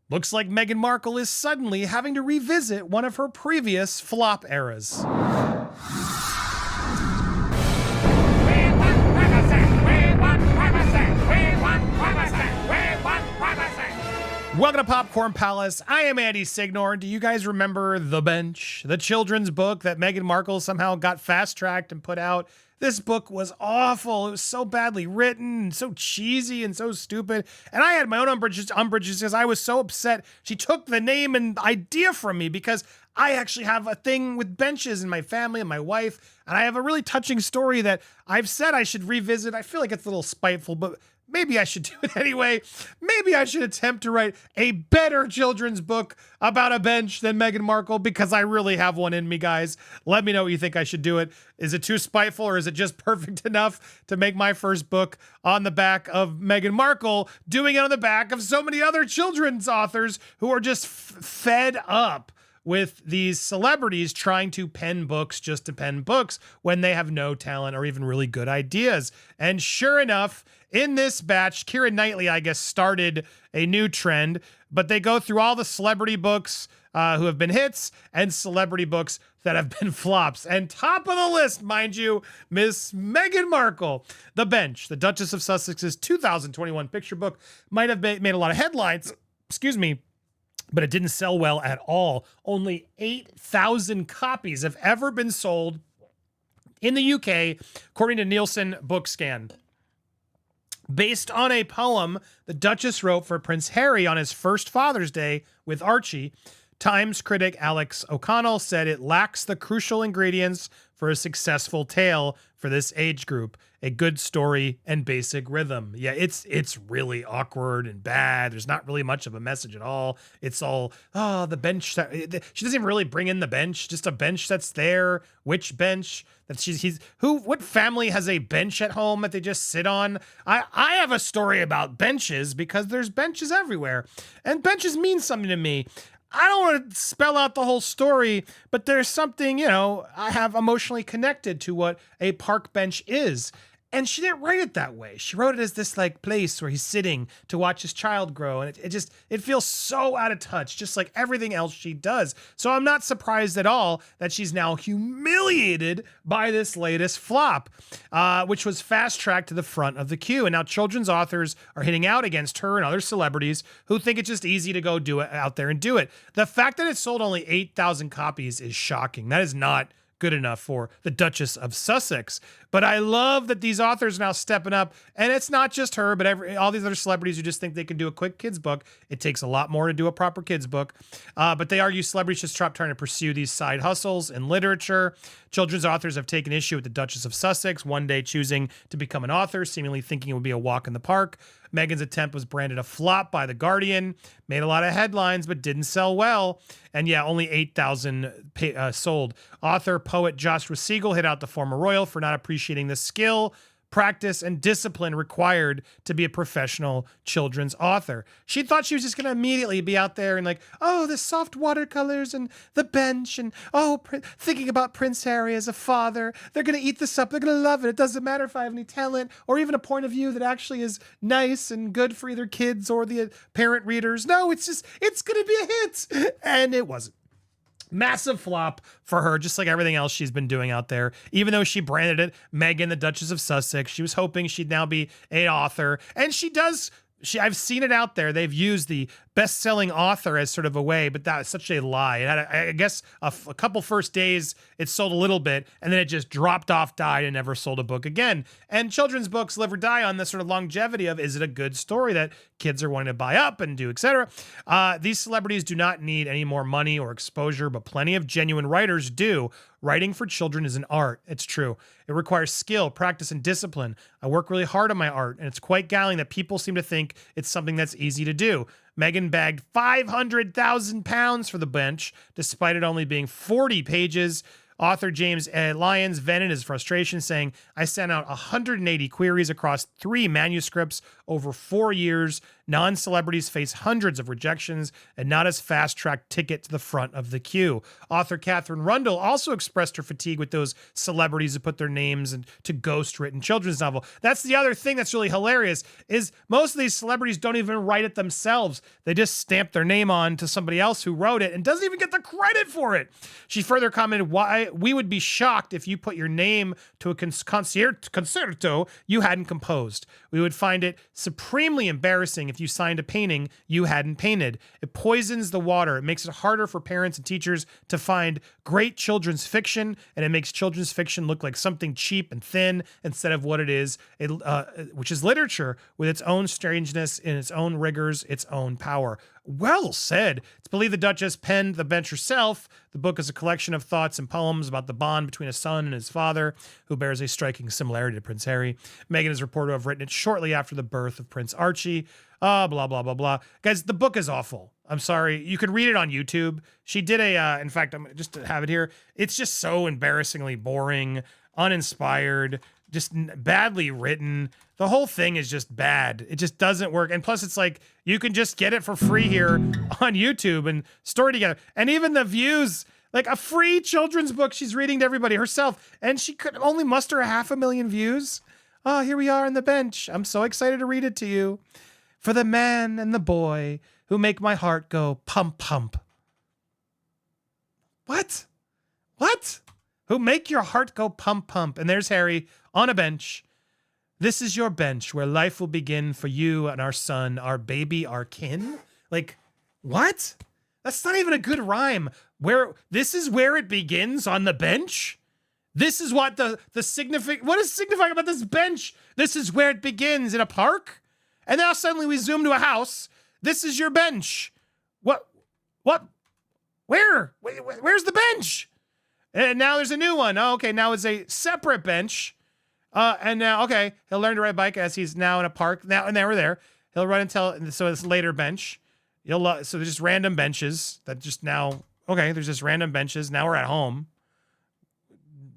Looks like Meghan Markle is suddenly having to revisit one of her previous flop eras. Welcome to Popcorn Palace. I am Andy Signor. Do you guys remember The Bench, the children's book that Meghan Markle somehow got fast-tracked and put out? This book was awful. It was so badly written and so cheesy and so stupid. And I had my own umbrages because I was so upset. She took the name and idea from me because I actually have a thing with benches in my family and my wife. And I have a really touching story that I've said I should revisit. I feel like it's a little spiteful, but maybe I should do it anyway. Maybe I should attempt to write a better children's book about a bench than Meghan Markle, because I really have one in me, guys. Let me know what you think I should do it. Is it too spiteful, or is it just perfect enough to make my first book on the back of Meghan Markle, doing it on the back of so many other children's authors who are just fed up with these celebrities trying to pen books just to pen books when they have no talent or even really good ideas. And sure enough, in this batch, Keira Knightley, I guess, started a new trend, but they go through all the celebrity books who have been hits and celebrity books that have been flops. And top of the list, mind you, Miss Meghan Markle. The Bench, the Duchess of Sussex's 2021 picture book, might have made a lot of headlines, but it didn't sell well at all. Only 8,000 copies have ever been sold in the UK, according to Nielsen Bookscan. Based on a poem the Duchess wrote for Prince Harry on his first Father's Day with Archie, Times critic Alex O'Connell said it lacks the crucial ingredients for a successful tale for this age group: a good story and basic rhythm. Yeah, it's really awkward and bad. There's not really much of a message at all. It's all, the bench. She doesn't even really bring in the bench, just a bench that's there. Which bench? What family has a bench at home that they just sit on? I have a story about benches because there's benches everywhere, and benches mean something to me. I don't want to spell out the whole story, but there's something, I have emotionally connected to what a park bench is. And she didn't write it that way. She wrote it as this place where he's sitting to watch his child grow. And it feels so out of touch, just like everything else she does. So I'm not surprised at all that she's now humiliated by this latest flop, which was fast-tracked to the front of the queue. And now children's authors are hitting out against her and other celebrities who think it's just easy to go do it out there and do it. The fact that it sold only 8,000 copies is shocking. That is not good enough for the Duchess of Sussex. But I love that these authors are now stepping up, and it's not just her, but all these other celebrities who just think they can do a quick kids book. It takes a lot more to do a proper kids book. But they argue celebrities should stop trying to pursue these side hustles in literature. Children's authors have taken issue with the Duchess of Sussex one day choosing to become an author, seemingly thinking it would be a walk in the park. Meghan's attempt was branded a flop by The Guardian, made a lot of headlines, but didn't sell well. And yeah, only 8,000 sold. Author, poet Joshua Siegel hit out the former royal for not appreciating the skill, practice, and discipline required to be a professional children's author. She thought she was just going to immediately be out there and the soft watercolors and the bench and, thinking about Prince Harry as a father. They're going to eat this up. They're going to love it. It doesn't matter if I have any talent or even a point of view that actually is nice and good for either kids or the parent readers. No, it's going to be a hit. And it wasn't. Massive flop for her, just like everything else she's been doing out there. Even though she branded it Meghan, the Duchess of Sussex, she was hoping she'd now be an author. And she does. I've seen it out there. They've used the best-selling author as sort of a way, but that is such a lie. It had, I guess, a couple first days, it sold a little bit, and then it just dropped off, died, and never sold a book again. And children's books live or die on this sort of longevity of, is it a good story that kids are wanting to buy up and do, etc. These celebrities do not need any more money or exposure, but plenty of genuine writers do. Writing for children is an art. It's true. It requires skill, practice, and discipline. I work really hard on my art, and it's quite galling that people seem to think it's something that's easy to do. Meghan bagged £500,000 for The Bench, despite it only being 40 pages. Author James Lyons vented his frustration, saying, I sent out 180 queries across 3 manuscripts over 4 years. non-celebrities face hundreds of rejections and not as fast-track ticket to the front of the queue. Author Catherine Rundle also expressed her fatigue with those celebrities who put their names into ghost-written children's novel. That's the other thing that's really hilarious is most of these celebrities don't even write it themselves. They just stamp their name on to somebody else who wrote it and doesn't even get the credit for it. She further commented, "Why we would be shocked if you put your name to a concerto you hadn't composed. We would find it supremely embarrassing if you signed a painting you hadn't painted. It poisons the water. It makes it harder for parents and teachers to find great children's fiction, and it makes children's fiction look like something cheap and thin instead of what it is, which is literature with its own strangeness, in its own rigors, its own power." Well said. It's believed the Duchess penned The Bench herself. The book is a collection of thoughts and poems about the bond between a son and his father, who bears a striking similarity to Prince Harry. Meghan is reported to have written it shortly after the birth of Prince Archie. Blah, blah, blah, blah. Guys, the book is awful. I'm sorry. You can read it on YouTube. She did in fact, I'm just to have it here. It's just so embarrassingly boring, uninspired, just badly written. The whole thing is just bad. It just doesn't work. And plus it's like, you can just get it for free here on YouTube and store it together. And even the views, like a free children's book she's reading to everybody herself. And she could only muster 500,000 views. Oh, here we are on The Bench. I'm so excited to read it to you. For the man and the boy who make my heart go pump, pump. What? Who make your heart go pump, pump. And there's Harry on a bench. This is your bench where life will begin for you and our son, our baby, our kin. Like, what? That's not even a good rhyme. This is where it begins, on the bench? This is what what is signifying about this bench? This is where it begins, in a park? And now suddenly we zoom to a house. This is your bench. What? Where's the bench? And now there's a new one. Oh, okay, now it's a separate bench. And now, okay, he'll learn to ride a bike as he's now in a park. Now we're there. He'll run until, so it's later bench. So there's just random benches that just now, okay, there's just random benches. Now we're at home.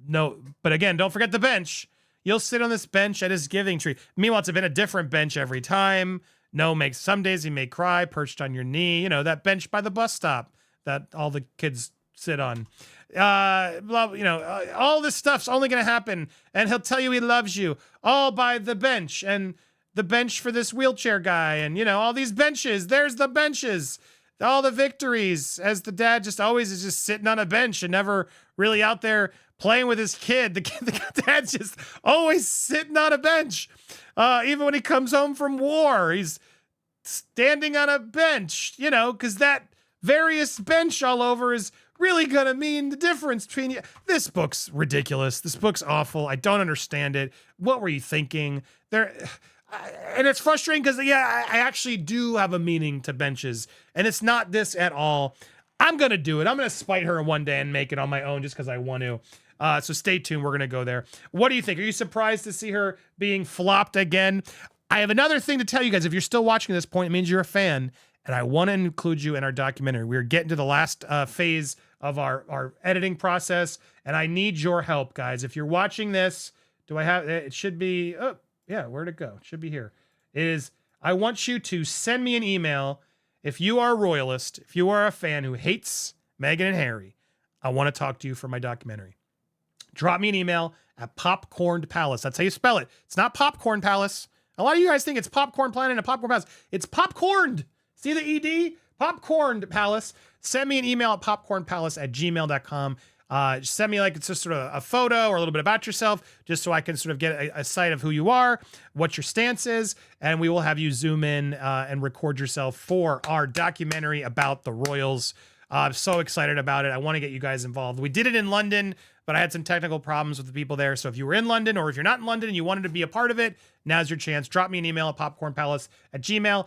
No, but again, don't forget the bench. You'll sit on this bench at his giving tree. Meanwhile, it's been a different bench every time. Some days he may cry, perched on your knee. You know, that bench by the bus stop that all the kids sit on. All this stuff's only going to happen. And he'll tell you he loves you all by the bench, and the bench for this wheelchair guy. And, all these benches, there's the benches, all the victories, as the dad just always is just sitting on a bench and never really out there playing with his kid. The dad's just always sitting on a bench. Even when he comes home from war, he's standing on a bench, because that various bench all over is really gonna mean the difference between you. This book's ridiculous. This book's awful. I don't understand it. What were you thinking? And it's frustrating because, I actually do have a meaning to benches, and it's not this at all. I'm gonna do it. I'm gonna spite her one day and make it on my own just because I want to. So stay tuned. We're gonna go there. What do you think? Are you surprised to see her being flopped again? I have another thing to tell you guys. If you're still watching at this point, it means you're a fan, and I want to include you in our documentary. We're getting to the last phase of our editing process, and I need your help, guys. If you're watching this, it should be, where'd it go? It should be here. I want you to send me an email. If you are a royalist, if you are a fan who hates Meghan and Harry, I want to talk to you for my documentary. Drop me an email at Popcorned Palace. That's how you spell it. It's not Popcorn Palace. A lot of you guys think it's Popcorn Planet and Popcorn Palace. It's Popcorned. See the ED? Popcorned Palace. Send me an email at popcornpalace@gmail.com. Send me it's just sort of a photo or a little bit about yourself, just so I can sort of get a sight of who you are, what your stance is, and we will have you zoom in and record yourself for our documentary about the royals. I'm so excited about it. I want to get you guys involved. We did it in London, but I had some technical problems with the people there. So if you were in London, or if you're not in London and you wanted to be a part of it, now's your chance. Drop me an email at popcornpalace@gmail.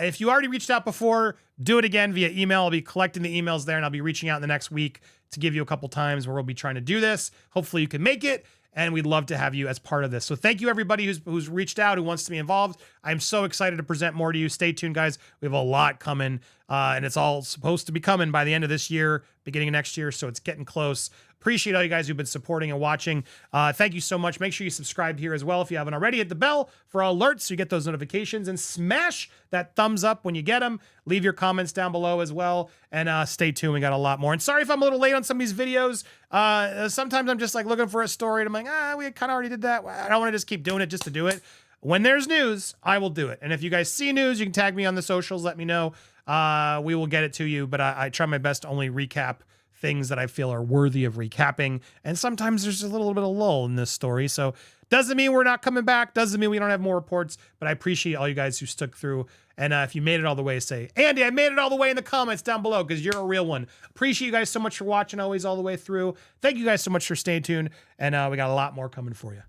If you already reached out before, do it again via email. I'll be collecting the emails there, and I'll be reaching out in the next week to give you a couple times where we'll be trying to do this. Hopefully you can make it, and we'd love to have you as part of this. So thank you, everybody who's reached out, who wants to be involved. I'm so excited to present more to you. Stay tuned, guys. We have a lot coming, and it's all supposed to be coming by the end of this year, beginning of next year, so it's getting close. Appreciate all you guys who've been supporting and watching. Thank you so much. Make sure you subscribe here as well if you haven't already. Hit the bell for alerts so you get those notifications, and smash that thumbs up when you get them. Leave your comments down below as well, and stay tuned. We got a lot more. And sorry if I'm a little late on some of these videos. Sometimes I'm just like looking for a story and I'm like, we kind of already did that. I don't want to just keep doing it just to do it. When there's news, I will do it. And if you guys see news, you can tag me on the socials. Let me know. We will get it to you. But I try my best to only recap things that I feel are worthy of recapping. And sometimes there's a little bit of lull in this story. So doesn't mean we're not coming back. Doesn't mean we don't have more reports. But I appreciate all you guys who stuck through. And if you made it all the way, say, Andy, I made it all the way in the comments down below because you're a real one. Appreciate you guys so much for watching always all the way through. Thank you guys so much for staying tuned. And we got a lot more coming for you.